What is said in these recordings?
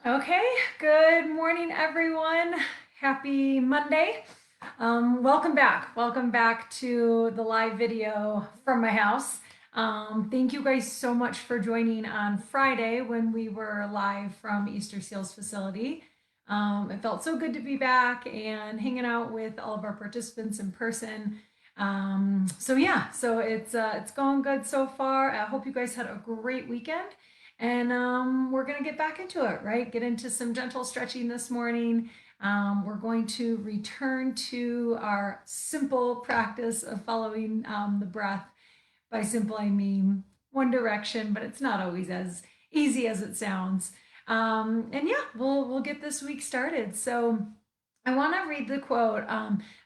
Okay, good morning, everyone. Happy Monday. Welcome back. Welcome back to the live video from my house. Thank you guys so much for joining on Friday when we were live from Easter Seals facility. It felt so good to be back and hanging out with all of our participants in person. So it's going good so far. I hope you guys had a great weekend. And we're going to get back into it, right? Get into some gentle stretching this morning. We're going to return to our simple practice of following the breath. By simple, I mean one direction, but it's not always as easy as it sounds. And yeah, we'll get this week started. So I want to read the quote.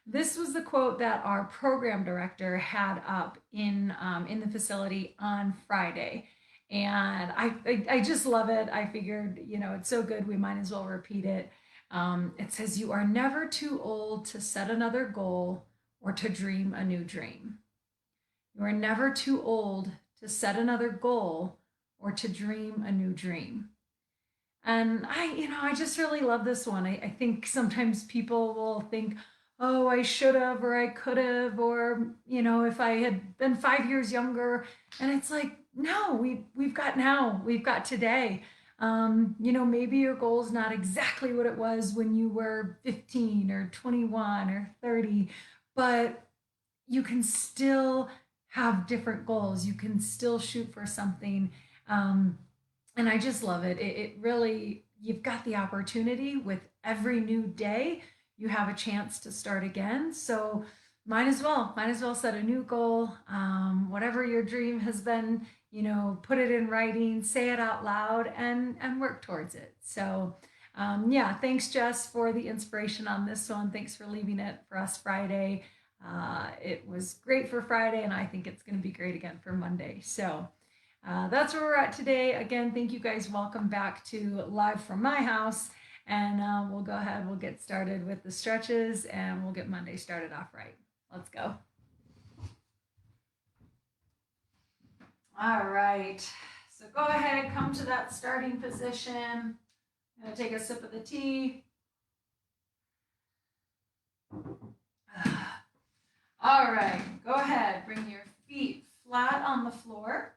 This was the quote that our program director had up in the facility on Friday. And I just love it. I figured, it's so good, we might as well repeat it. It says, "You are never too old to set another goal or to dream a new dream. You are never too old to set another goal or to dream a new dream." And I just really love this one. I think sometimes people will think, oh, I should have, or I could have, or, if I had been 5 years younger. And it's like, no, we've got now, we've got today. Maybe your goal is not exactly what it was when you were 15 or 21 or 30, but you can still have different goals. You can still shoot for something. And I just love it. It really, you've got the opportunity with every new day, you have a chance to start again. So might as well set a new goal. Whatever your dream has been, put it in writing, say it out loud, and work towards it. So yeah, thanks, Jess, for the inspiration on this one. Thanks for leaving it for us Friday. It was great for Friday, and I think it's going to be great again for Monday. So that's where we're at today. Again, thank you guys. Welcome back to Live from My House. And we'll go ahead, we'll get started with the stretches, and we'll get Monday started off right. Let's go. All right. So go ahead, come to that starting position. I'm going to take a sip of the tea. All right, go ahead. Bring your feet flat on the floor.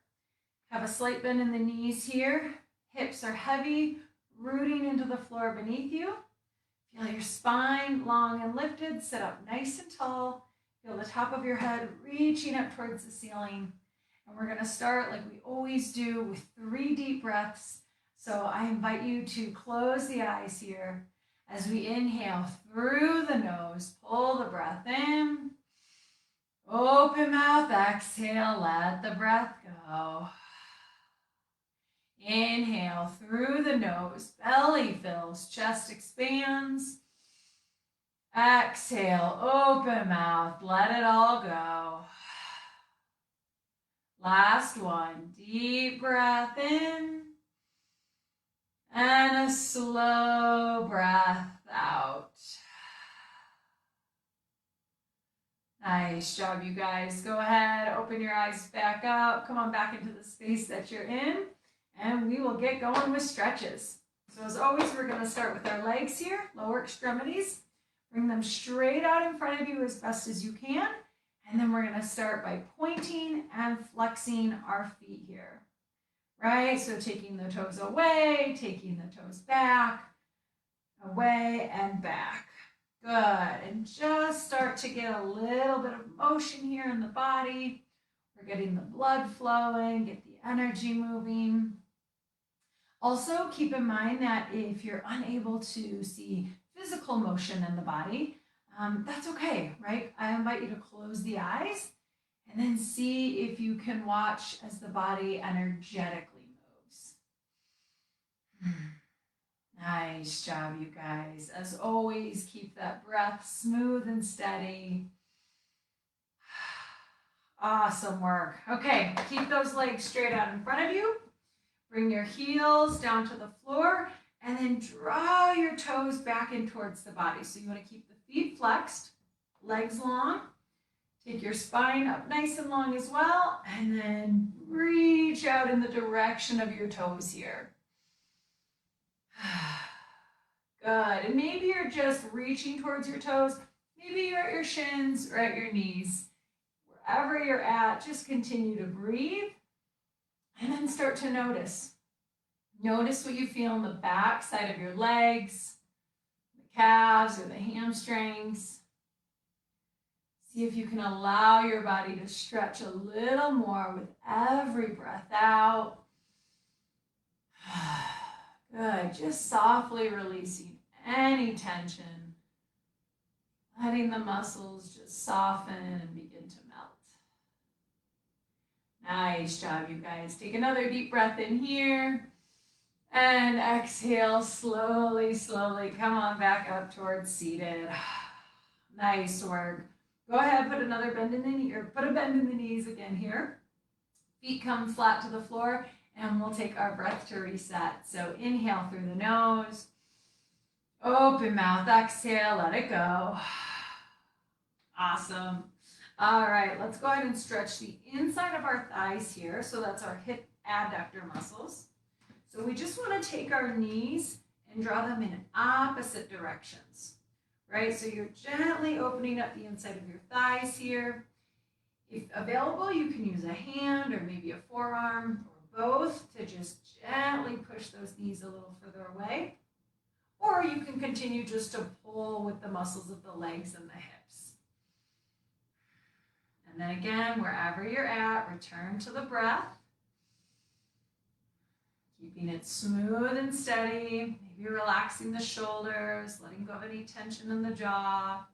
Have a slight bend in the knees here. Hips are heavy, rooting into the floor beneath you. Feel your spine long and lifted. Sit up nice and tall. Feel the top of your head reaching up towards the ceiling. And we're going to start like we always do with 3 deep breaths. So I invite you to close the eyes here as we inhale through the nose. Pull the breath in. Open mouth, exhale, let the breath go. Inhale through the nose, belly fills, chest expands. Exhale, open mouth, let it all go. Last one, deep breath in. And a slow breath out. Nice job, you guys. Go ahead, open your eyes back up. Come on back into the space that you're in. And we will get going with stretches. So as always, we're going to start with our legs here, lower extremities. Bring them straight out in front of you as best as you can. And then we're going to start by pointing and flexing our feet here. Right? So taking the toes away, taking the toes back, away and back. Good. And just start to get a little bit of motion here in the body. We're getting the blood flowing, get the energy moving. Also, keep in mind that if you're unable to see physical motion in the body, that's okay, right? I invite you to close the eyes and then see if you can watch as the body energetically moves. Nice job, you guys. As always, keep that breath smooth and steady. Awesome work. Okay, keep those legs straight out in front of you. Bring your heels down to the floor and then draw your toes back in towards the body. So you want to keep the feet flexed, legs long. Take your spine up nice and long as well, and then reach out in the direction of your toes here. Good. And maybe you're just reaching towards your toes. Maybe you're at your shins or at your knees. Wherever you're at, just continue to breathe and then start to notice. Notice what you feel in the back side of your legs, the calves or the hamstrings. See if you can allow your body to stretch a little more with every breath out. Good. Just softly releasing any tension. Letting the muscles just soften and begin to melt. Nice job, you guys. Take another deep breath in here. And exhale, slowly, slowly. Come on back up towards seated. Nice work. Go ahead, put another bend in the knee, or put a bend in the knees again here. Feet come flat to the floor, and we'll take our breath to reset. So inhale through the nose. Open mouth, exhale, let it go. Awesome. All right, let's go ahead and stretch the inside of our thighs here. So that's our hip adductor muscles. So we just want to take our knees and draw them in opposite directions, right? So you're gently opening up the inside of your thighs here. If available, you can use a hand or maybe a forearm or both to just gently push those knees a little further away. Or you can continue just to pull with the muscles of the legs and the hips. And then again, wherever you're at, return to the breath. Keeping it smooth and steady. Maybe relaxing the shoulders, letting go of any tension in the jaw.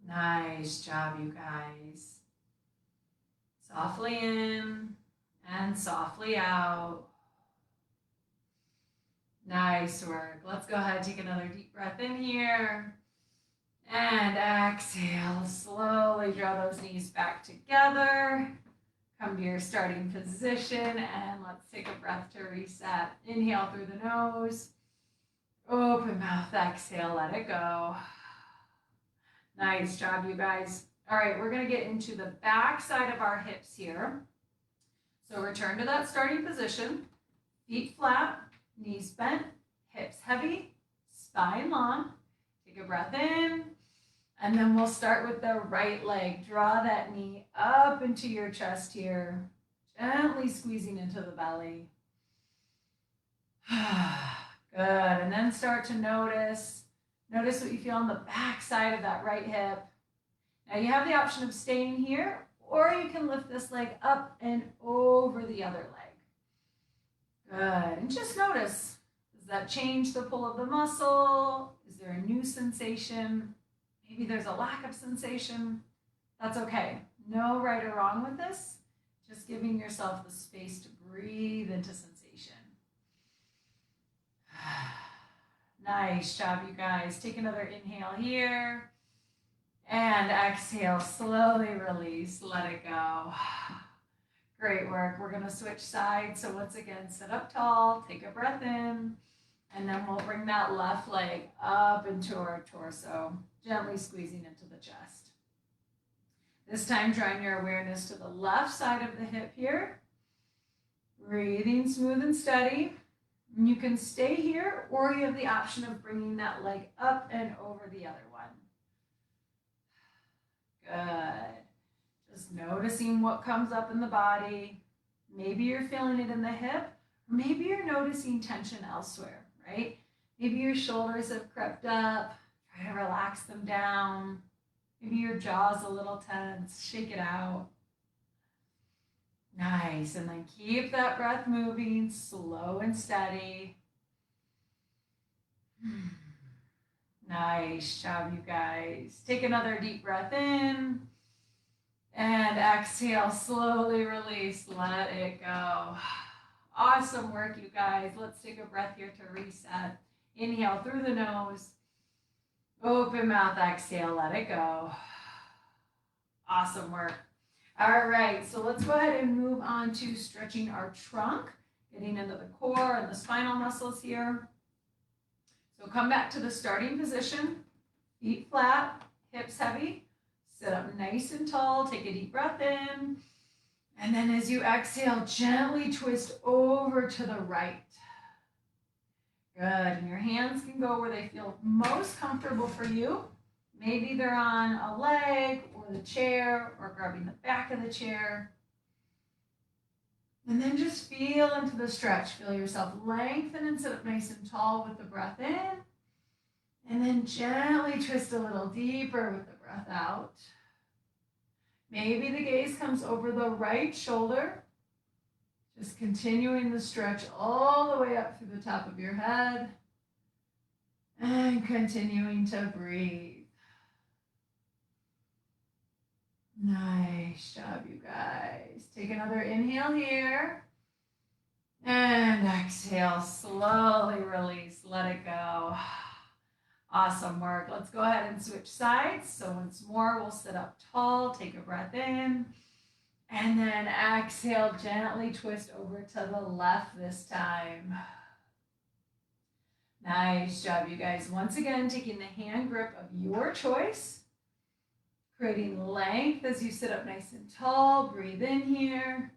Nice job, you guys. Softly in and softly out. Nice work. Let's go ahead and take another deep breath in here. And exhale. Slowly draw those knees back together. Come to your starting position and let's take a breath to reset. Inhale through the nose. Open mouth, exhale, let it go. Nice job, you guys. All right, we're going to get into the back side of our hips here. So return to that starting position. Feet flat, knees bent, hips heavy, spine long. Take a breath in. And then we'll start with the right leg. Draw that knee up into your chest here, gently squeezing into the belly. Good. And then start to notice what you feel on the back side of that right hip. Now you have the option of staying here, or you can lift this leg up and over the other leg. Good. And just notice, does that change the pull of the muscle? Is there a new sensation? Maybe there's a lack of sensation. That's okay. No right or wrong with this. Just giving yourself the space to breathe into sensation. Nice job, you guys. Take another inhale here. And exhale, slowly release. Let it go. Great work. We're going to switch sides. So once again, sit up tall. Take a breath in. And then we'll bring that left leg up into our torso, gently squeezing into the chest. This time, drawing your awareness to the left side of the hip here. Breathing smooth and steady. And you can stay here, or you have the option of bringing that leg up and over the other one. Good. Just noticing what comes up in the body. Maybe you're feeling it in the hip, or maybe you're noticing tension elsewhere. Right? Maybe your shoulders have crept up. Try to relax them down. Maybe your jaw's a little tense. Shake it out. Nice. And then keep that breath moving, slow and steady. Nice job, you guys. Take another deep breath in. And exhale, slowly release. Let it go. Awesome work, you guys. Let's take a breath here to reset. Inhale through the nose. Open mouth, exhale, let it go. Awesome work. All right, so let's go ahead and move on to stretching our trunk, getting into the core and the spinal muscles here. So come back to the starting position. Feet flat, hips heavy. Sit up nice and tall. Take a deep breath in. And then as you exhale, gently twist over to the right. Good. And your hands can go where they feel most comfortable for you. Maybe they're on a leg or the chair or grabbing the back of the chair. And then just feel into the stretch. Feel yourself lengthen and sit up nice and tall with the breath in. And then gently twist a little deeper with the breath out. Maybe the gaze comes over the right shoulder. Just continuing the stretch all the way up through the top of your head. And continuing to breathe. Nice job, you guys. Take another inhale here. And exhale, slowly release, let it go. Awesome work. Let's go ahead and switch sides. So once more, we'll sit up tall, take a breath in, and then exhale, gently twist over to the left this time. Nice job, you guys. Once again, taking the hand grip of your choice, creating length as you sit up nice and tall. Breathe in here.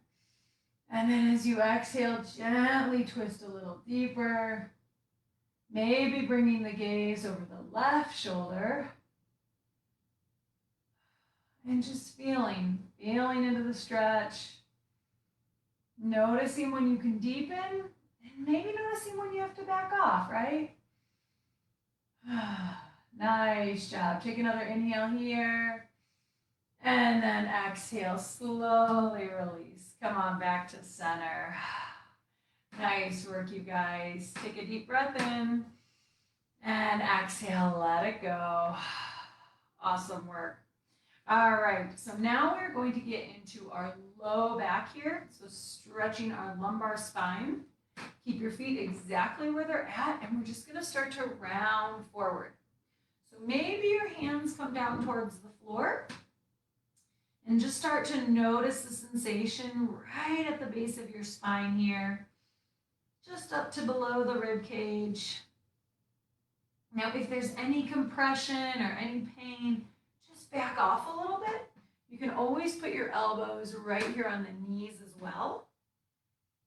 And then as you exhale, gently twist a little deeper. Maybe bringing the gaze over the left shoulder. And just feeling into the stretch. Noticing when you can deepen, and maybe noticing when you have to back off, right? Nice job. Take another inhale here. And then exhale, slowly release. Come on back to center. Nice work, you guys. Take a deep breath in and exhale, let it go. Awesome work. All right, so now we're going to get into our low back here. So stretching our lumbar spine. Keep your feet exactly where they're at, and we're just gonna start to round forward. So maybe your hands come down towards the floor. And just start to notice the sensation right at the base of your spine here, just up to below the rib cage. Now, if there's any compression or any pain, just back off a little bit. You can always put your elbows right here on the knees as well.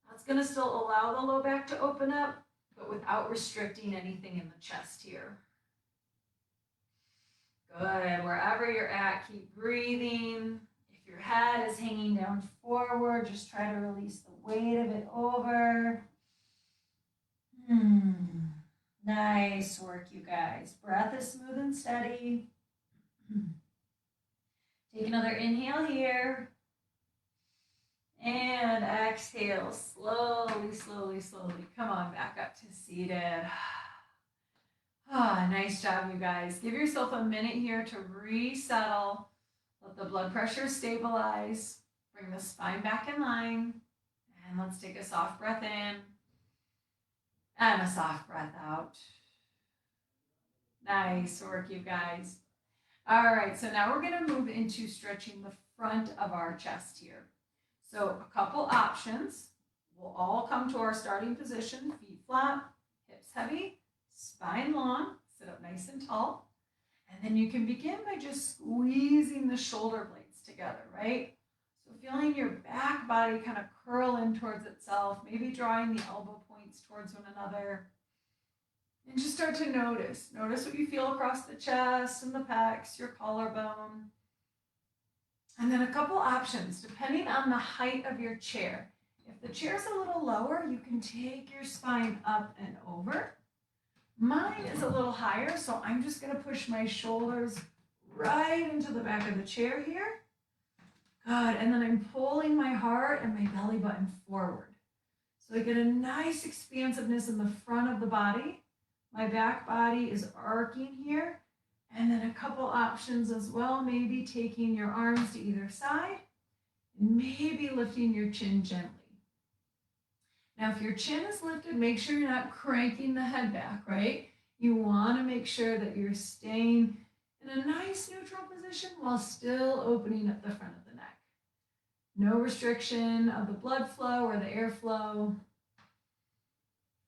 That's going to still allow the low back to open up, but without restricting anything in the chest here. Good. Wherever you're at, keep breathing. If your head is hanging down forward, just try to release the weight of it over. Nice work, you guys. Breath is smooth and steady. Take another inhale here. And exhale, slowly, slowly, slowly. Come on, back up to seated. Nice job, you guys. Give yourself a minute here to resettle. Let the blood pressure stabilize. Bring the spine back in line. And let's take a soft breath in. And a soft breath out. Nice work, you guys. All right, so now we're going to move into stretching the front of our chest here. So a couple options. We'll all come to our starting position, feet flat, hips heavy, spine long, sit up nice and tall. And then you can begin by just squeezing the shoulder blades together, right? So feeling your back body kind of curl in towards itself, maybe drawing the elbow points towards one another. And just start to notice. Notice what you feel across the chest and the pecs, your collarbone. And then a couple options, depending on the height of your chair. If the chair's a little lower, you can take your spine up and over. Mine is a little higher, so I'm just going to push my shoulders right into the back of the chair here. Good, and then I'm pulling my heart and my belly button forward. So I get a nice expansiveness in the front of the body. My back body is arcing here. And then a couple options as well, maybe taking your arms to either side and maybe lifting your chin gently. Now, if your chin is lifted, make sure you're not cranking the head back, right? You want to make sure that you're staying in a nice neutral position while still opening up the front of the neck. No restriction of the blood flow or the airflow.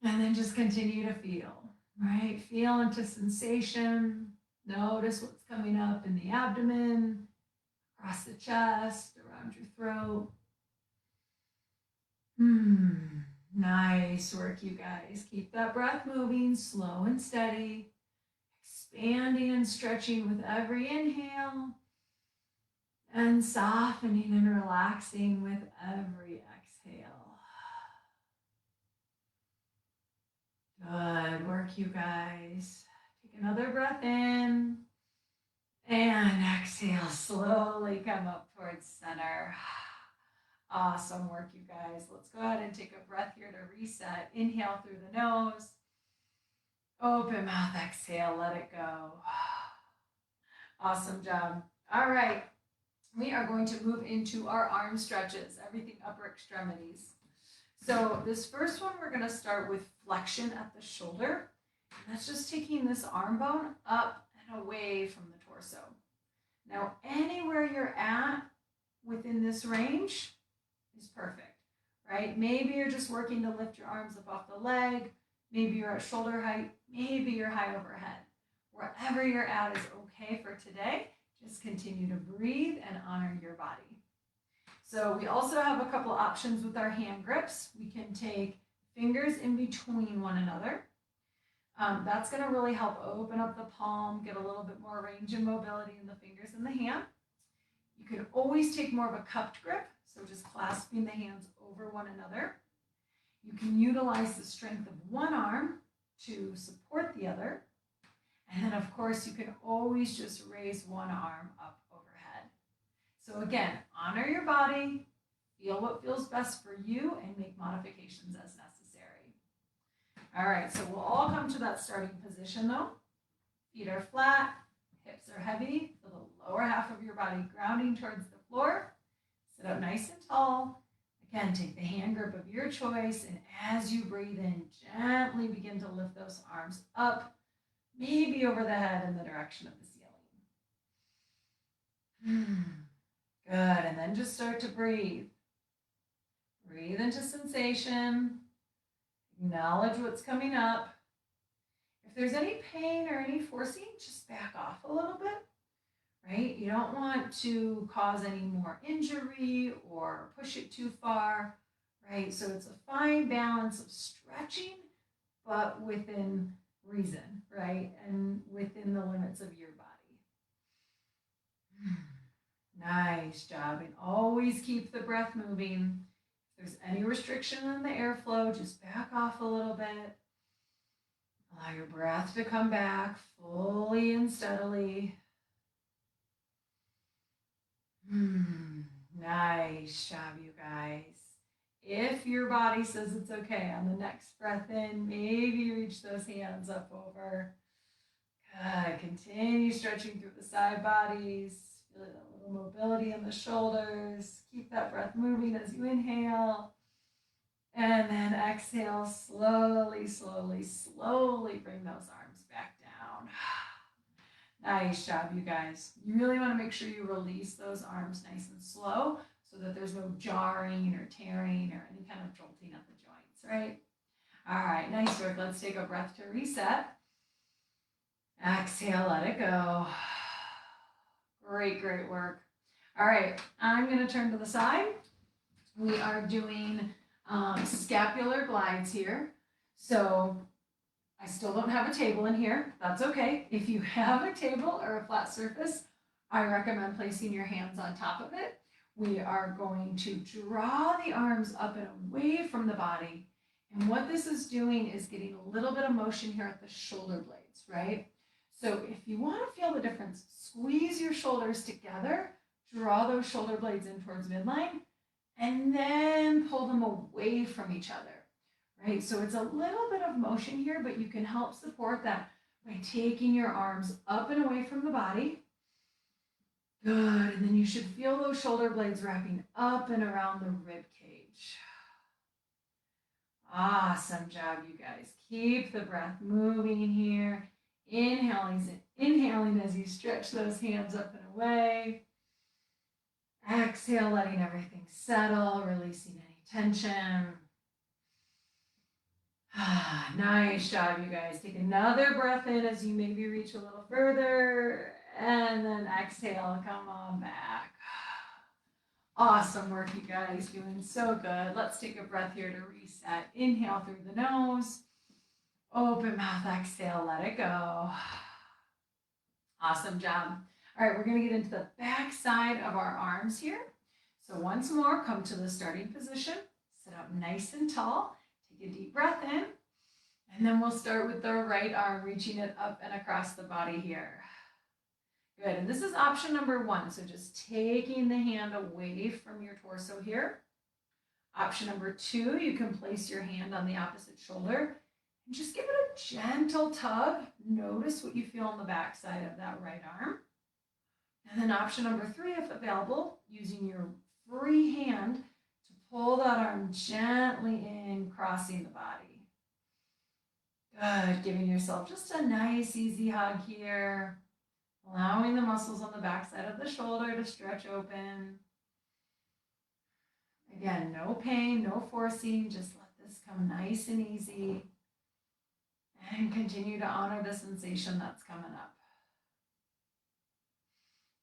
And then just continue to feel, right? Feel into sensation. Notice what's coming up in the abdomen, across the chest, around your throat. Nice work, you guys. Keep that breath moving, slow and steady, expanding and stretching with every inhale, and softening and relaxing with every exhale. Good work, you guys. Take another breath in, and exhale, slowly come up towards center. Awesome work, you guys. Let's go ahead and take a breath here to reset. Inhale through the nose. Open mouth, exhale, let it go. Awesome job. All right. We are going to move into our arm stretches, everything upper extremities. So this first one, we're going to start with flexion at the shoulder. And that's just taking this arm bone up and away from the torso. Now, anywhere you're at within this range is perfect, right? Maybe you're just working to lift your arms up off the leg. Maybe you're at shoulder height. Maybe you're high overhead. Wherever you're at is okay for today. Just continue to breathe and honor your body. So we also have a couple options with our hand grips. We can take fingers in between one another. That's going to really help open up the palm, get a little bit more range and mobility in the fingers and the hand. You can always take more of a cupped grip, so just clasping the hands over one another. You can utilize the strength of one arm to support the other. And then, of course, you can always just raise one arm up overhead. So again, honor your body, feel what feels best for you, and make modifications as necessary. All right, so we'll all come to that starting position though. Feet are flat, hips are heavy, feel the lower half of your body grounding towards the floor. Sit up nice and tall. Again, take the hand grip of your choice, and as you breathe in, gently begin to lift those arms up, maybe over the head in the direction of the ceiling. Good, and then just start to breathe. Breathe into sensation. Acknowledge what's coming up. If there's any pain or any forcing, just back off a little bit, right? You don't want to cause any more injury or push it too far, right? So it's a fine balance of stretching, but within reason, right? And within the limits of your body. Nice job. And always keep the breath moving. If there's any restriction in the airflow, just back off a little bit. Allow your breath to come back fully and steadily. Nice job, you guys. If your body says it's okay, on the next breath in, maybe reach those hands up over. Good. Continue stretching through the side bodies. Feel a little mobility in the shoulders. Keep that breath moving as you inhale. And then exhale, slowly, slowly, slowly bring those arms back down. Nice job, you guys. You really want to make sure you release those arms nice and slow so that there's no jarring or tearing or any kind of jolting at the joints, right? All right, nice work. Let's take a breath to reset. Exhale, let it go. Great, great work. All right, I'm going to turn to the side. We are doing scapular glides here. So I still don't have a table in here. That's okay. If you have a table or a flat surface, I recommend placing your hands on top of it. We are going to draw the arms up and away from the body. And what this is doing is getting a little bit of motion here at the shoulder blades, right? So if you want to feel the difference, squeeze your shoulders together, draw those shoulder blades in towards midline, and then pull them away from each other, right? So it's a little bit of motion here, but you can help support that by taking your arms up and away from the body. Good, and then you should feel those shoulder blades wrapping up and around the rib cage. Awesome job, you guys. Keep the breath moving here. Inhaling as you stretch those hands up and away. Exhale, letting everything settle, releasing any tension. Nice job, you guys. Take another breath in as you maybe reach a little further, and then exhale, come on back. Awesome work, you guys. Doing so good. Let's take a breath here to reset. Inhale through the nose. Open mouth, exhale, let it go. Awesome job. All right, we're going to get into the back side of our arms here. So once more, come to the starting position. Sit up nice and tall. Take a deep breath in. And then we'll start with the right arm, reaching it up and across the body here. Good, and this is option number 1. So just taking the hand away from your torso here. Option number 2, you can place your hand on the opposite shoulder and just give it a gentle tug. Notice what you feel on the back side of that right arm. And then option number 3, if available, using your free hand to pull that arm gently in, crossing the body. Good, giving yourself just a nice, easy hug here. Allowing the muscles on the back side of the shoulder to stretch open. Again, no pain, no forcing, just let this come nice and easy. And continue to honor the sensation that's coming up.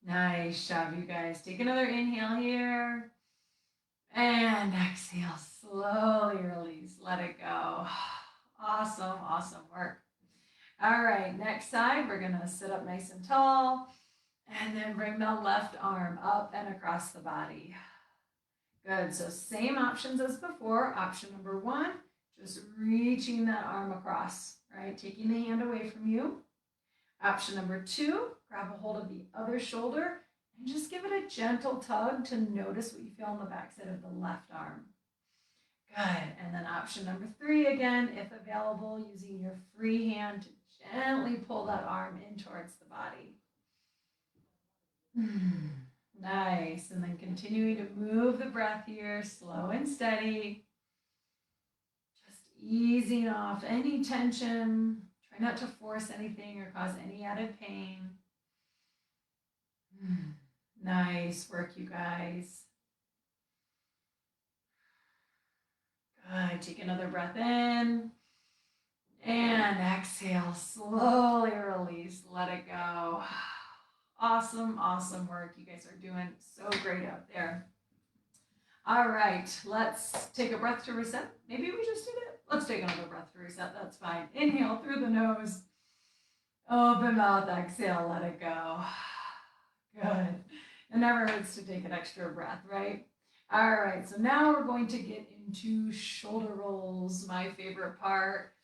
Nice job, you guys. Take another inhale here. And exhale, slowly release, let it go. Awesome, awesome work. All right, next side, we're gonna sit up nice and tall and then bring the left arm up and across the body. Good, so same options as before. Option number 1, just reaching that arm across, right? Taking the hand away from you. Option number 2, grab a hold of the other shoulder and just give it a gentle tug to notice what you feel on the backside of the left arm. Good, and then option number 3 again, if available, using your free hand to gently pull that arm in towards the body. Nice, and then continuing to move the breath here, slow and steady. Just easing off any tension. Try not to force anything or cause any added pain. Nice work, you guys. Good, take another breath in. And exhale, slowly release, let it go. Awesome, awesome work. You guys are doing so great out there. All right, let's take a breath to reset. Maybe we just did it. Let's take another breath to reset. That's fine. Inhale through the nose. Open mouth, exhale, let it go. Good. It never hurts to take an extra breath, right? All right, so now we're going to get into shoulder rolls, my favorite part.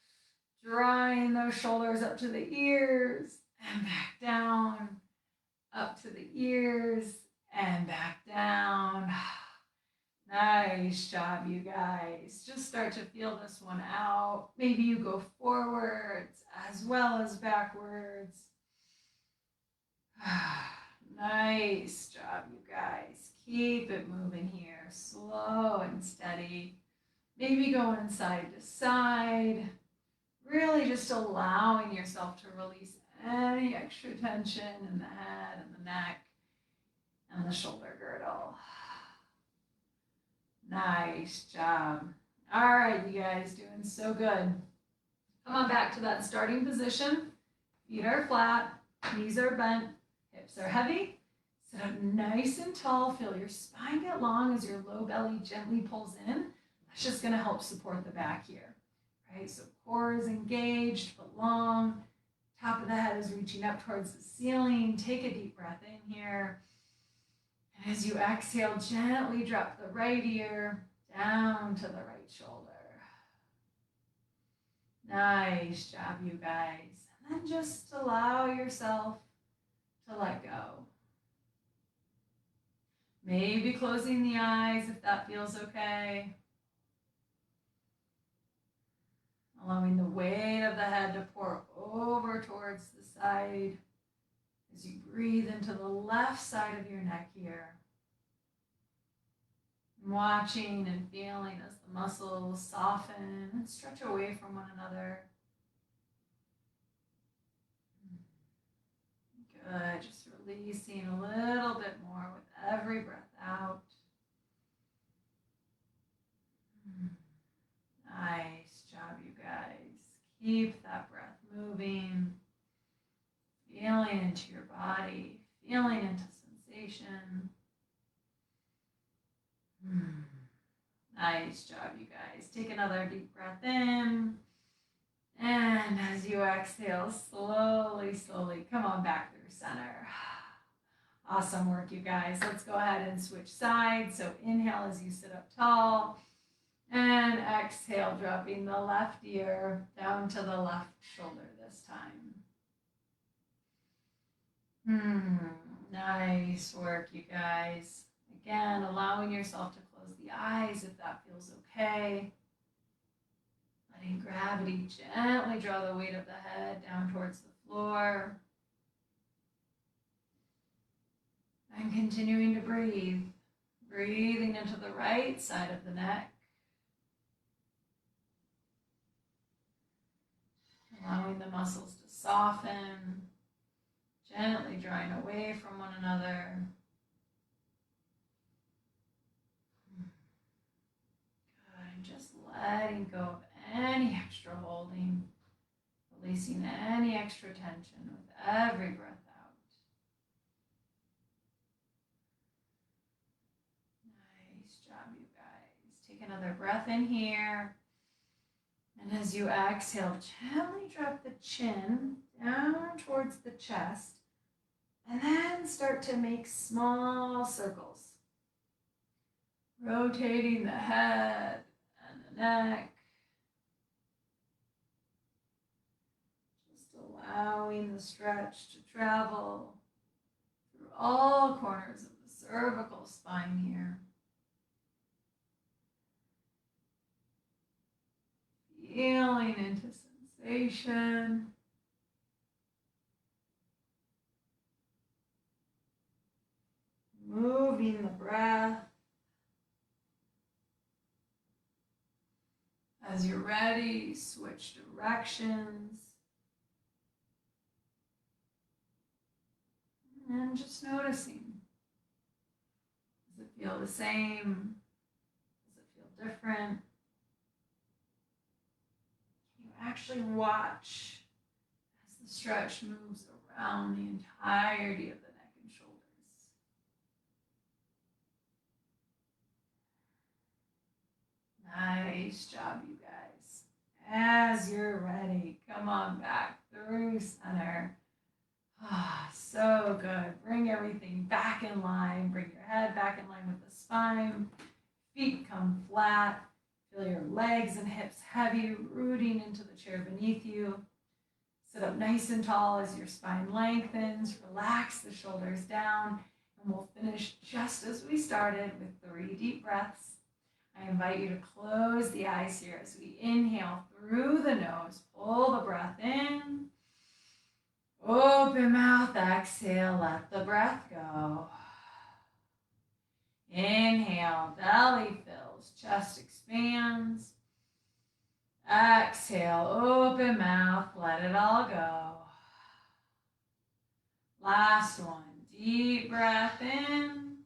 Drawing those shoulders up to the ears and back down, up to the ears and back down. Nice job, you guys. Just start to feel this one out. Maybe you go forwards as well as backwards. Nice job, you guys. Keep it moving here, slow and steady. Maybe going side to side. Really just allowing yourself to release any extra tension in the head and the neck and the shoulder girdle. Nice job. All right, you guys, doing so good. Come on back to that starting position. Feet are flat, knees are bent, hips are heavy. Sit up nice and tall. Feel your spine get long as your low belly gently pulls in. That's just going to help support the back here. Right, so core is engaged but long. Top of the head is reaching up towards the ceiling. Take a deep breath in here. And as you exhale, gently drop the right ear down to the right shoulder. Nice job, you guys. And then just allow yourself to let go. Maybe closing the eyes if that feels okay. Allowing the weight of the head to pour over towards the side as you breathe into the left side of your neck here. Watching and feeling as the muscles soften and stretch away from one another. Good, just releasing a little bit more with every breath out. Nice job, you guys. Keep that breath moving, feeling into your body, feeling into sensation. Nice job, you guys. Take another deep breath in. And as you exhale, slowly, slowly come on back through center. Awesome work, you guys. Let's go ahead and switch sides. So inhale as you sit up tall. And exhale, dropping the left ear down to the left shoulder this time. Nice work, you guys. Again, allowing yourself to close the eyes if that feels okay. Letting gravity gently draw the weight of the head down towards the floor. And continuing to breathe. Breathing into the right side of the neck. Allowing the muscles to soften. Gently drawing away from one another. Good. And just letting go of any extra holding. Releasing any extra tension with every breath out. Nice job, you guys. Take another breath in here. And as you exhale, gently drop the chin down towards the chest. And then start to make small circles. Rotating the head and the neck. Just allowing the stretch to travel through all corners of the cervical spine here. Feeling into sensation. Moving the breath. As you're ready, switch directions. And just noticing. Does it feel the same? Does it feel different? Can you actually watch as the stretch moves around the entirety of the neck and shoulders? Nice job, you guys. As you're ready, come on back through center. So good. Bring everything back in line. Bring your head back in line with the spine. Feet come flat. Feel your legs and hips heavy, rooting into the chair beneath you. Sit up nice and tall as your spine lengthens. Relax the shoulders down. And we'll finish just as we started with 3 deep breaths. I invite you to close the eyes here as we inhale through the nose. Pull the breath in. Open mouth, exhale, let the breath go. Inhale, belly fills, chest expands. Exhale, open mouth, let it all go. Last one, deep breath in.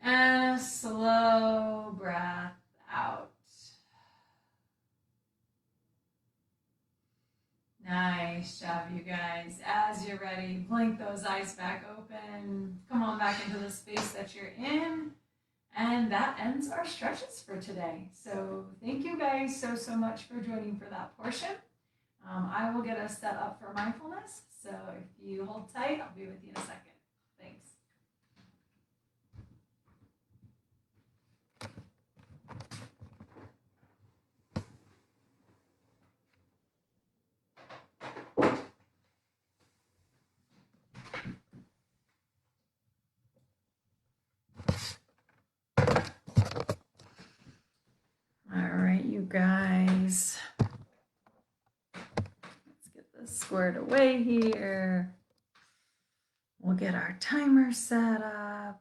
And a slow breath out. Nice job, you guys. As you're ready, blink those eyes back open. Come on back into the space that you're in. And that ends our stretches for today. So thank you guys so much for joining for that portion. I will get us set up for mindfulness. So if you hold tight, I'll be with you in a second. Thanks. Guys, let's get this squared away here. We'll get our timer set up.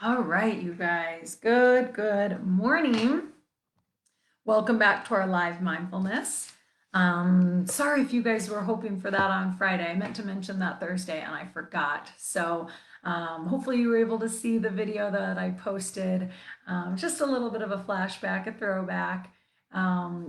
All right, you guys, good morning. Welcome back to our live mindfulness. Sorry if you guys were hoping for that on Friday. I meant to mention that Thursday and I forgot. So Hopefully you were able to see the video that I posted. Just a little bit of a flashback, a throwback.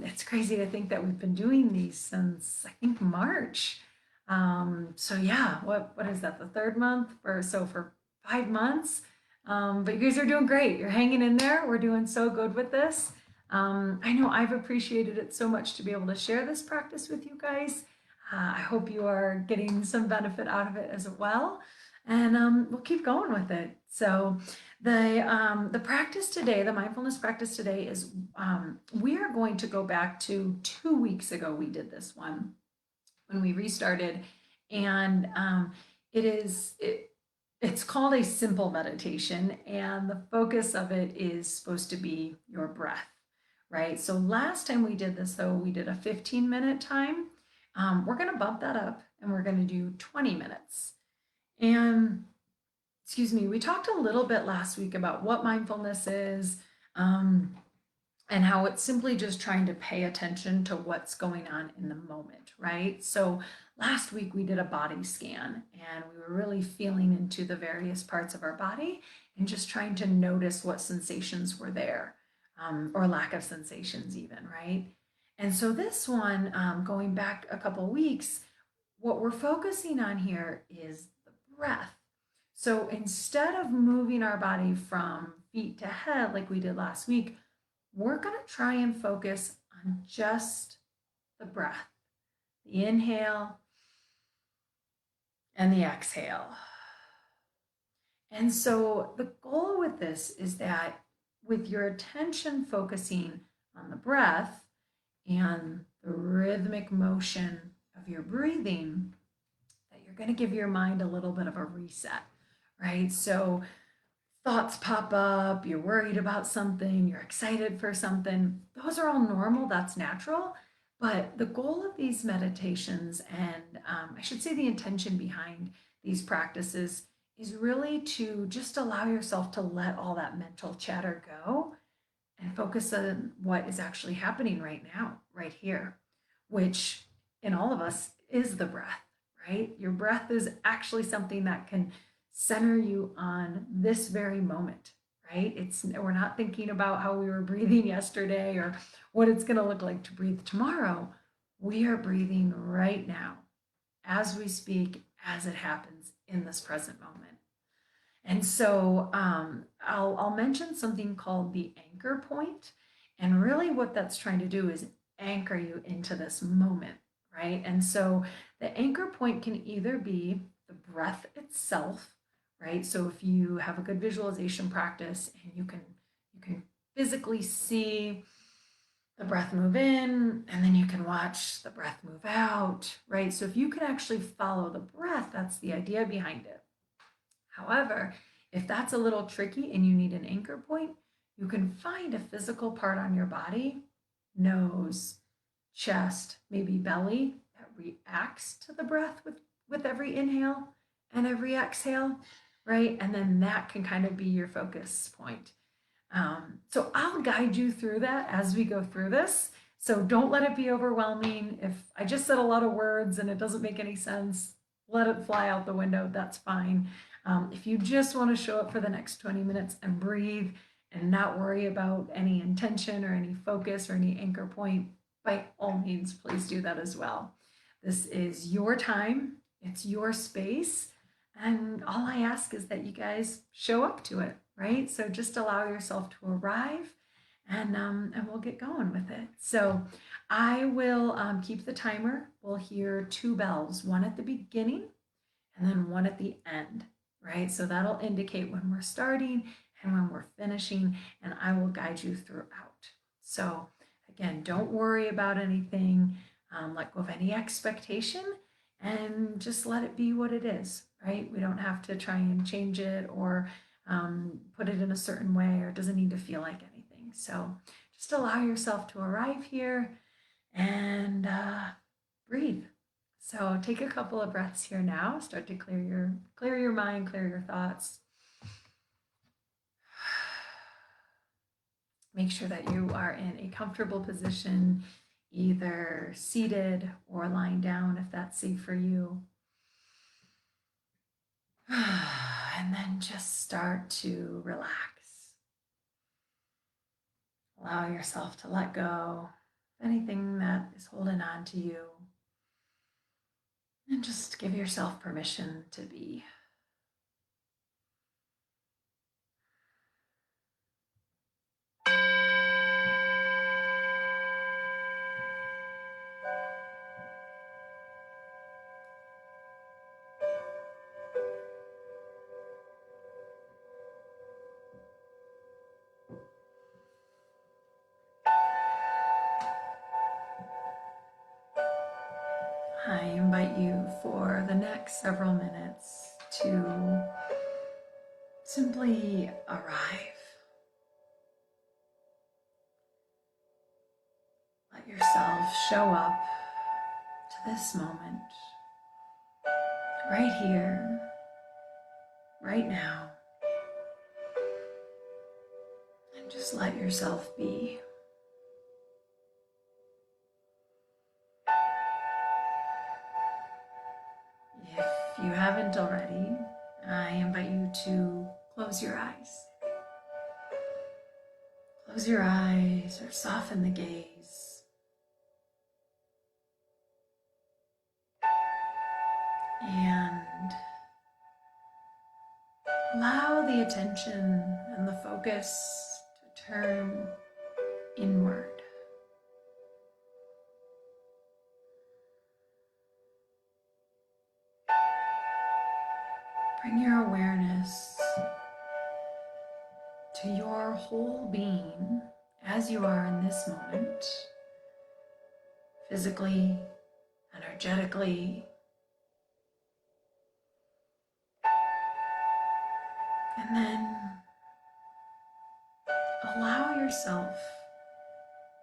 It's crazy to think that we've been doing these since I think March. So yeah, what is that? The third month or so for 5 months. But you guys are doing great. You're hanging in there. We're doing so good with this. I know I've appreciated it so much to be able to share this practice with you guys. I hope you are getting some benefit out of it as well. And we'll keep going with it. So the practice today, the mindfulness practice today is we are going to go back to 2 weeks ago. We did this one when we restarted, and it's called a simple meditation, and the focus of it is supposed to be your breath, right? So last time we did this, though, we did a 15-minute time. We're going to bump that up, and we're going to do 20 minutes. And excuse me, we talked a little bit last week about what mindfulness is, and how it's simply just trying to pay attention to what's going on in the moment, right? So last week we did a body scan, and we were really feeling into the various parts of our body and just trying to notice what sensations were there, or lack of sensations even, right? And so this one, going back a couple weeks, what we're focusing on here is the breath. So instead of moving our body from feet to head like we did last week, we're going to try and focus on just the breath, the inhale and the exhale. And so the goal with this is that with your attention focusing on the breath and the rhythmic motion of your breathing, that you're going to give your mind a little bit of a reset, right? So thoughts pop up, you're worried about something, you're excited for something. Those are all normal, that's natural. But the goal of these meditations, and I should say the intention behind these practices, is really to just allow yourself to let all that mental chatter go and focus on what is actually happening right now, right here, which in all of us is the breath, right? Your breath is actually something that can center you on this very moment, right? We're not thinking about how we were breathing yesterday or what it's going to look like to breathe tomorrow. We are breathing right now as we speak, as it happens in this present moment. And so I'll mention something called the anchor point. And really what that's trying to do is anchor you into this moment, right? And so the anchor point can either be the breath itself, right? So if you have a good visualization practice and you can physically see the breath move in, and then you can watch the breath move out, right? So if you can actually follow the breath, that's the idea behind it. However, if that's a little tricky and you need an anchor point, you can find a physical part on your body, nose, chest, maybe belly, that reacts to the breath with every inhale and every exhale, right? And then that can kind of be your focus point. So I'll guide you through that as we go through this. So don't let it be overwhelming. If I just said a lot of words and it doesn't make any sense, let it fly out the window. That's fine. If you just want to show up for the next 20 minutes and breathe and not worry about any intention or any focus or any anchor point, by all means, please do that as well. This is your time. It's your space. And all I ask is that you guys show up to it, right? So just allow yourself to arrive, and we'll get going with it. So I will keep the timer. We'll hear 2 bells, one at the beginning and then one at the end, right? So that'll indicate when we're starting and when we're finishing, and I will guide you throughout. So again, don't worry about anything, let go of any expectation, and just let it be what it is, right? We don't have to try and change it or put it in a certain way, or it doesn't need to feel like anything. So just allow yourself to arrive here and breathe. So take a couple of breaths here now. Start to clear your mind, clear your thoughts. Make sure that you are in a comfortable position, either seated or lying down if that's safe for you. And then just start to relax. Allow yourself to let go of anything that is holding on to you. And just give yourself permission to be. I invite you for the next several minutes to simply arrive. Let yourself show up to this moment, right here, right now, and just let yourself be. If you haven't already, I invite you to close your eyes. Close your eyes or soften the gaze. And allow the attention and the focus to turn inward. Bring your awareness to your whole being as you are in this moment, physically, energetically, and then allow yourself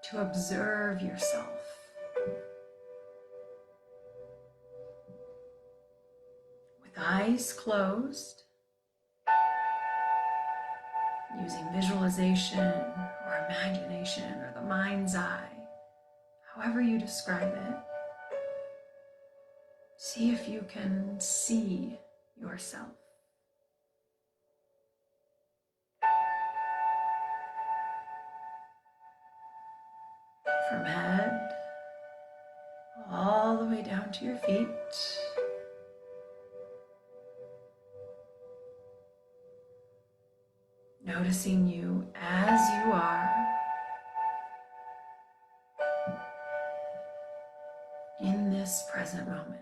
to observe yourself. With eyes closed, using visualization or imagination or the mind's eye, however you describe it, see if you can see yourself. From head all the way down to your feet. Noticing you as you are in this present moment.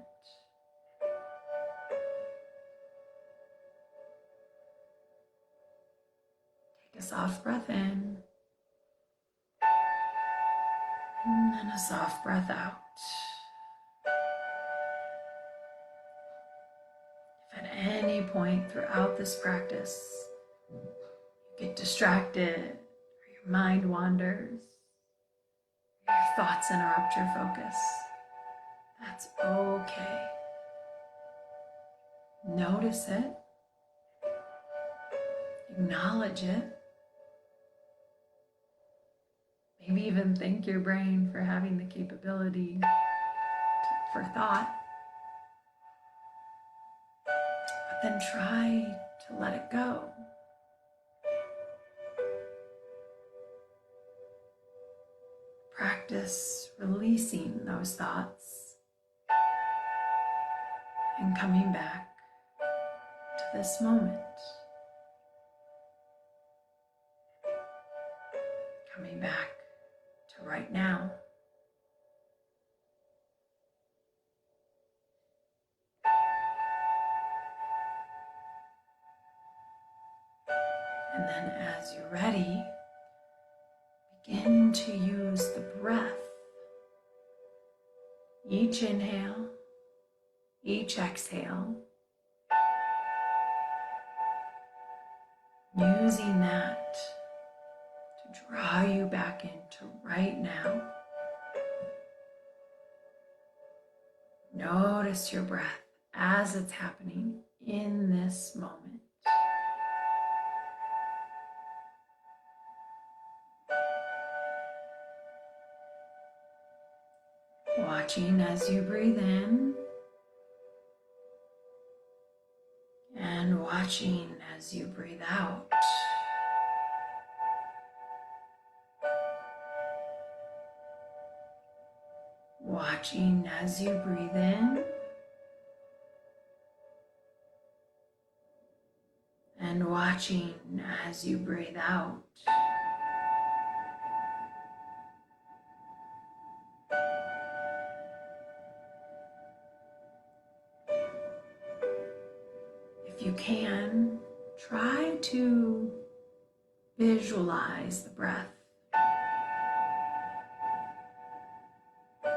Take a soft breath in and then a soft breath out. If at any point throughout this practice you get distracted or your mind wanders, or your thoughts interrupt your focus, that's okay. Notice it, acknowledge it, maybe even thank your brain for having the capability for thought, but then try to let it go. Practice releasing those thoughts and coming back to this moment. Coming back to right now. And then as you're ready, begin to use the breath. Each inhale, each exhale, using that to draw you back into right now. Notice your breath as it's happening in this moment. Watching as you breathe in and watch watching as you breathe out. Watching as you breathe in. And watching as you breathe out. If you can, try to visualize the breath,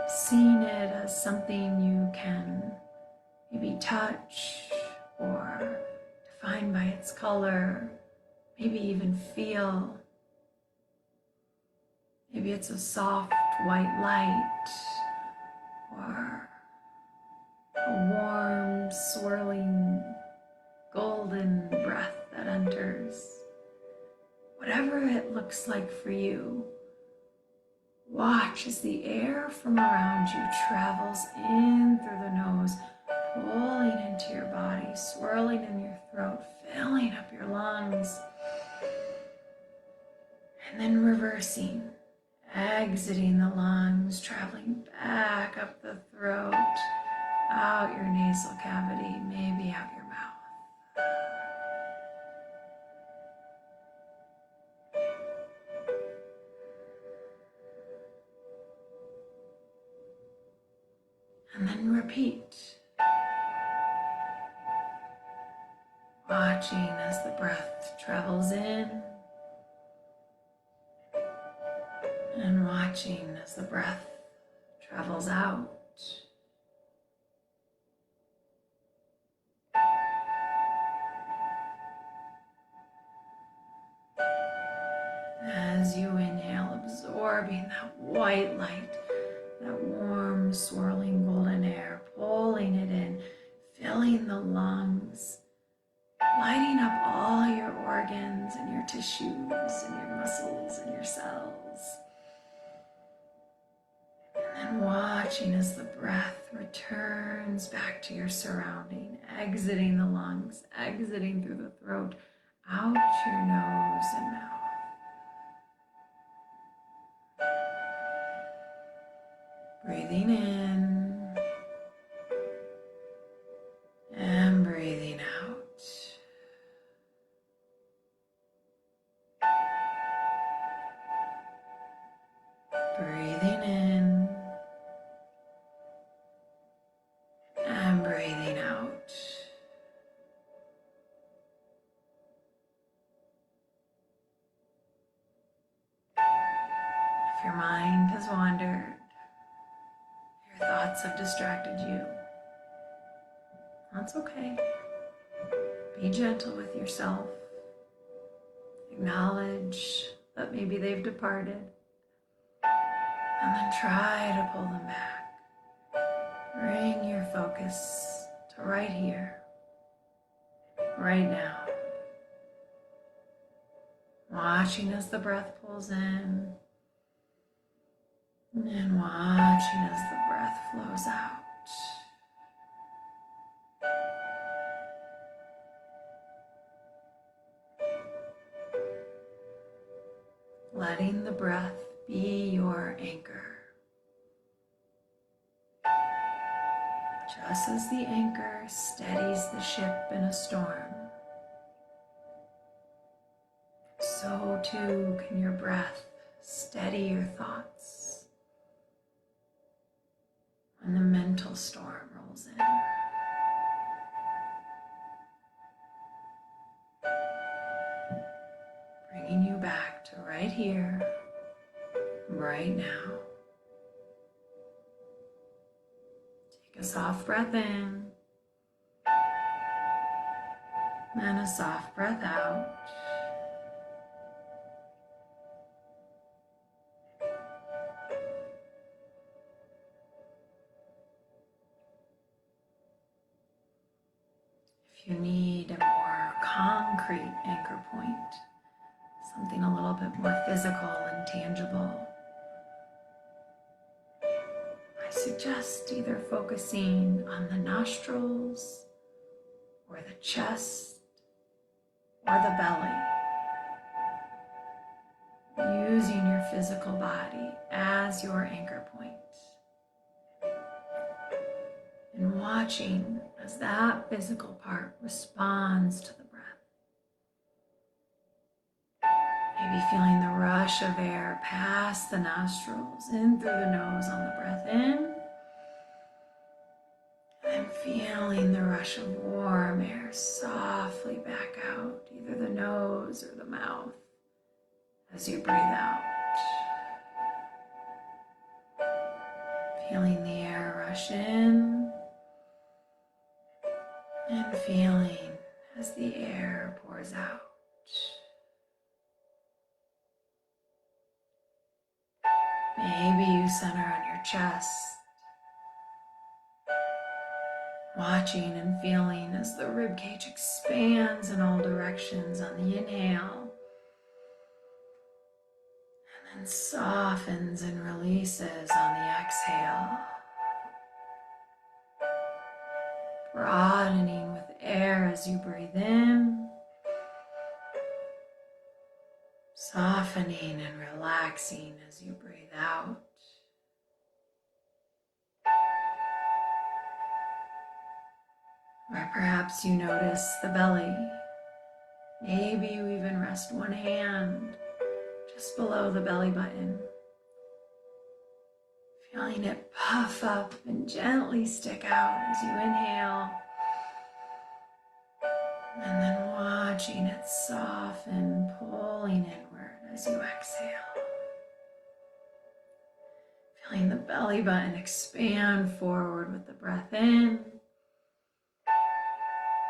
seeing it as something you can maybe touch or define by its color, maybe even feel. Maybe it's a soft white light or a warm, swirling, golden breath that enters. Whatever it looks like for you, watch as the air from around you travels in through the nose, pulling into your body, swirling in your throat, filling up your lungs, and then reversing, exiting the lungs, traveling back up the throat, out your nasal cavity, maybe out your mouth. And then repeat, watching as the breath travels in and watching as the breath travels out. As you inhale, absorbing that white light, that warm, swirling golden air, pulling it in, filling the lungs, lighting up all your organs and your tissues and your muscles and your cells. And then watching as the breath returns back to your surrounding, exiting the lungs, exiting through the throat, out your nose and mouth. Breathing in and breathing out. Breathing in and breathing out. If your mind has wandered, your thoughts have distracted you, that's okay. Be gentle with yourself. Acknowledge that maybe they've departed, and then try to pull them back. Bring your focus to right here, right now. Watching as the breath pulls in, and watching as the breath flows out. Letting the breath be your anchor. Just as the anchor steadies the ship in a storm, so too can your breath steady your thoughts when the mental storm rolls in. Bringing you back to right here, right now. Take a soft breath in and a soft breath out. If you need a more concrete anchor point, something a little bit more physical and tangible, I suggest either focusing on the nostrils or the chest or the belly. Using your physical body as your anchor point. And watching as that physical part responds to the breath. Maybe feeling the rush of air past the nostrils, in through the nose on the breath in. And feeling the rush of warm air softly back out, either the nose or the mouth, as you breathe out. Feeling the air rush in, and feeling as the air pours out. Maybe you center on your chest, watching and feeling as the ribcage expands in all directions on the inhale, and then softens and releases on the exhale. Broadening with air as you breathe in, softening and relaxing as you breathe out. Or perhaps you notice the belly. Maybe you even rest one hand just below the belly button, feeling it puff up and gently stick out as you inhale, and then watching it soften, pulling inward as you exhale. Feeling the belly button expand forward with the breath in.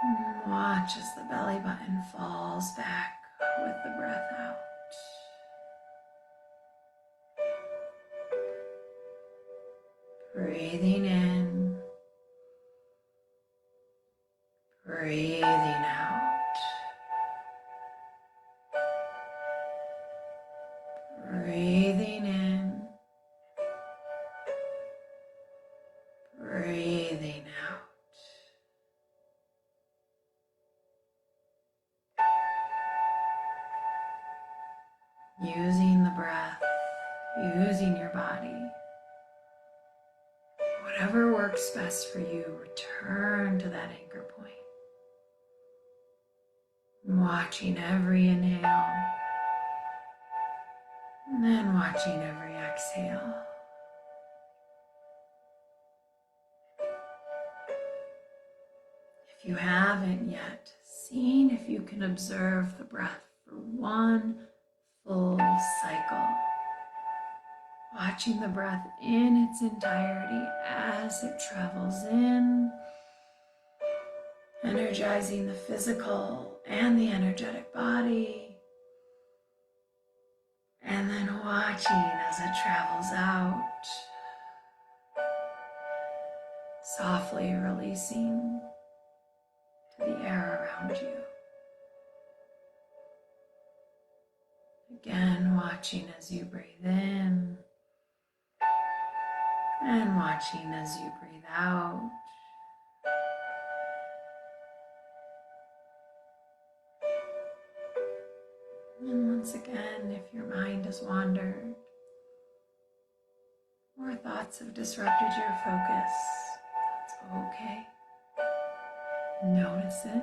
And watch as the belly button falls back with the breath out. Breathing in, breathing out. Breathing in, breathing out. Using the breath, using your body. Whatever works best for you, return to that anchor point. Watching every inhale, and then watching every exhale. If you haven't yet, seeing if you can observe the breath for one full cycle. Watching the breath in its entirety as it travels in, energizing the physical and the energetic body, and then watching as it travels out, softly releasing to the air around you. Again, watching as you breathe in, and watching as you breathe out. And once again, if your mind has wandered or thoughts have disrupted your focus, that's okay. Notice it.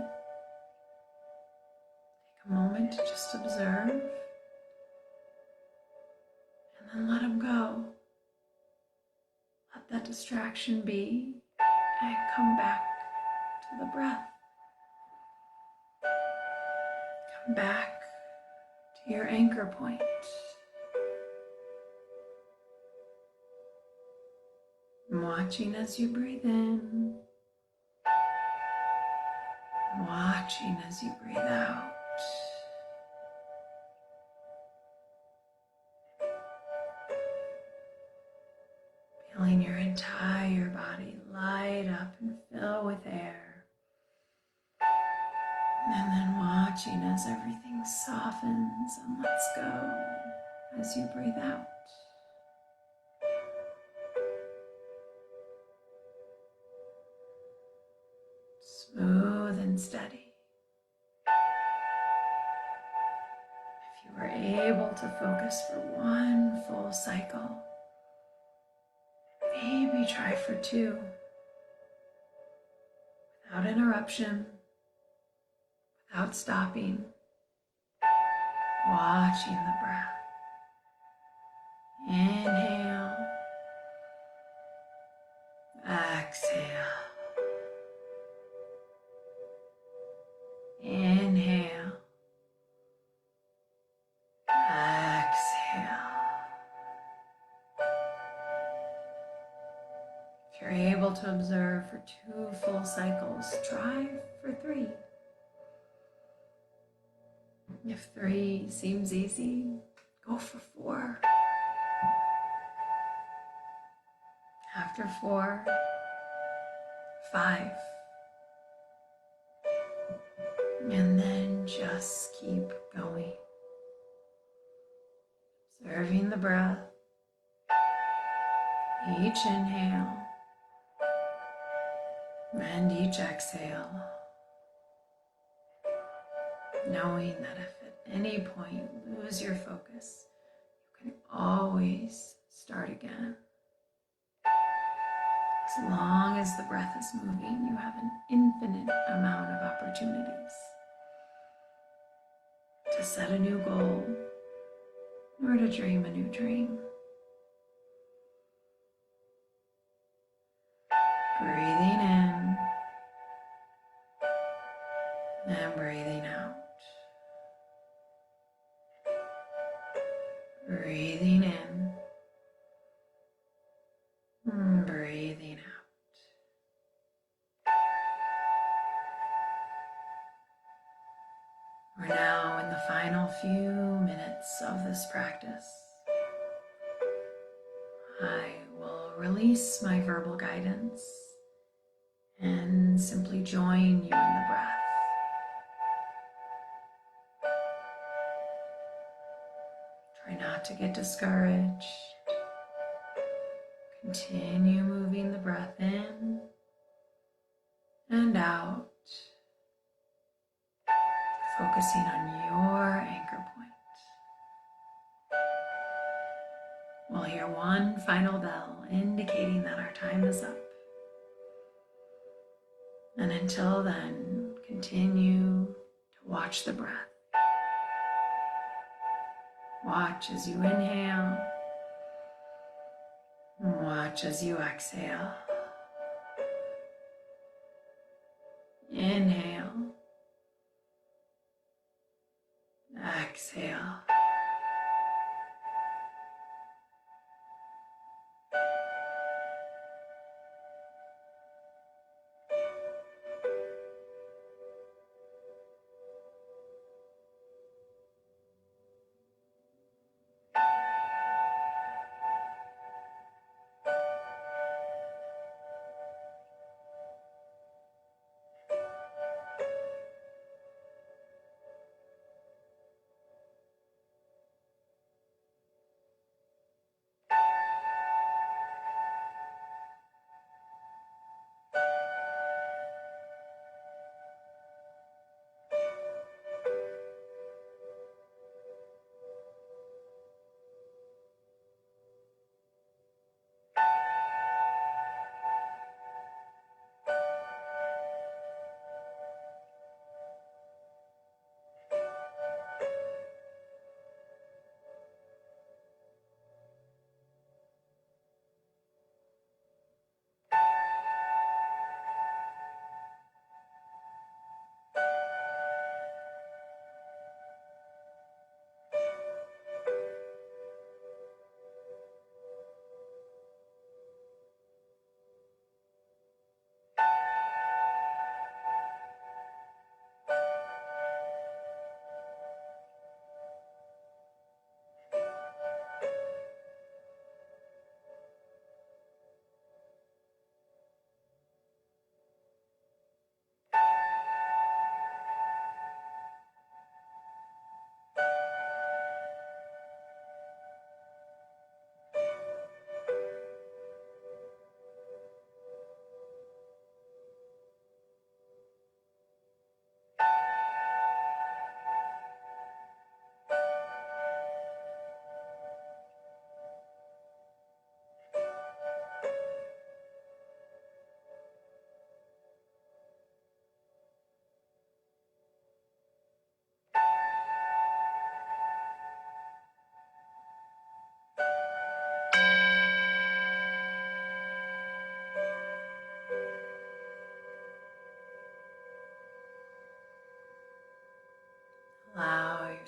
Take a moment to just observe, and then let them go. Let that distraction be, and come back to the breath. Come back to your anchor point. And watching as you breathe in, watching as you breathe out. Feeling your entire body light up and fill with air. And then watching as everything softens and lets go as you breathe out. Smooth and steady. to focus for one full cycle, maybe try for two, without interruption, without stopping, watching the breath. Inhale, exhale. Inhale, exhale. If you're able to observe for 2 full cycles, try for 3. If 3 seems easy, go for 4. After 4, 5. And then just keep going. Observing the breath. Each inhale and each exhale. Knowing that if at any point you lose your focus, you can always start again. As long as the breath is moving, you have an infinite amount of opportunities to set a new goal or to dream a new dream. Breathing in and breathing out. Breathing in and breathing out. We're now in the final few minutes of this practice. I will release my verbal guidance and simply join you in the breath. Try not to get discouraged. Continue moving the breath in and out, focusing on your anchor point. We'll hear one final bell indicating that our time is up. And until then, continue to watch the breath. Watch as you inhale, and watch as you exhale. Inhale, exhale.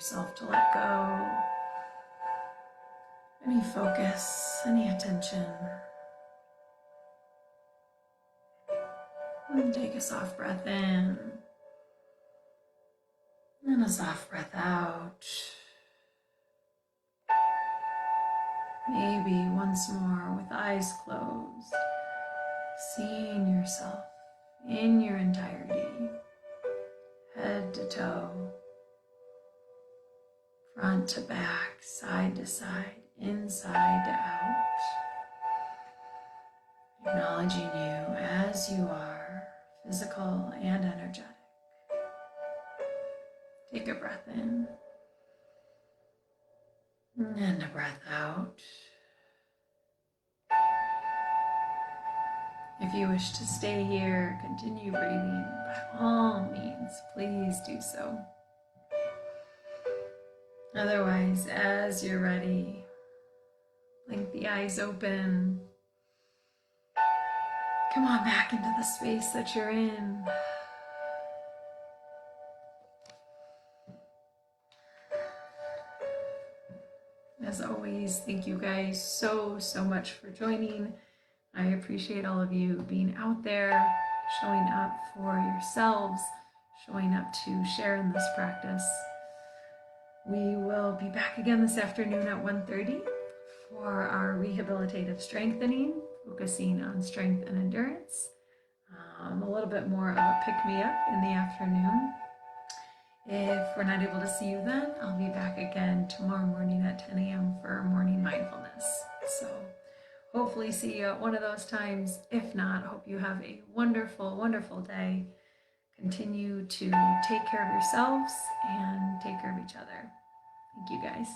yourself to let go any focus, any attention. And take a soft breath in and a soft breath out. Maybe once more with eyes closed, seeing yourself in your entirety, head to toe, front to back, side to side, inside to out. Acknowledging you as you are, physical and energetic. Take a breath in and a breath out. If you wish to stay here, continue breathing. By all means, please do so. Otherwise, as you're ready, blink the eyes open. Come on back into the space that you're in. As always, thank you guys so much for joining. I appreciate all of you being out there, showing up for yourselves, showing up to share in this practice. We will be back again this afternoon at 1:30 for our rehabilitative strengthening, focusing on strength and endurance. A little bit more of a pick-me-up in the afternoon. If we're not able to see you then, I'll be back again tomorrow morning at 10 a.m. for morning mindfulness. So hopefully see you at one of those times. If not, hope you have a wonderful, wonderful day. Continue to take care of yourselves and take care of each other. Thank you guys.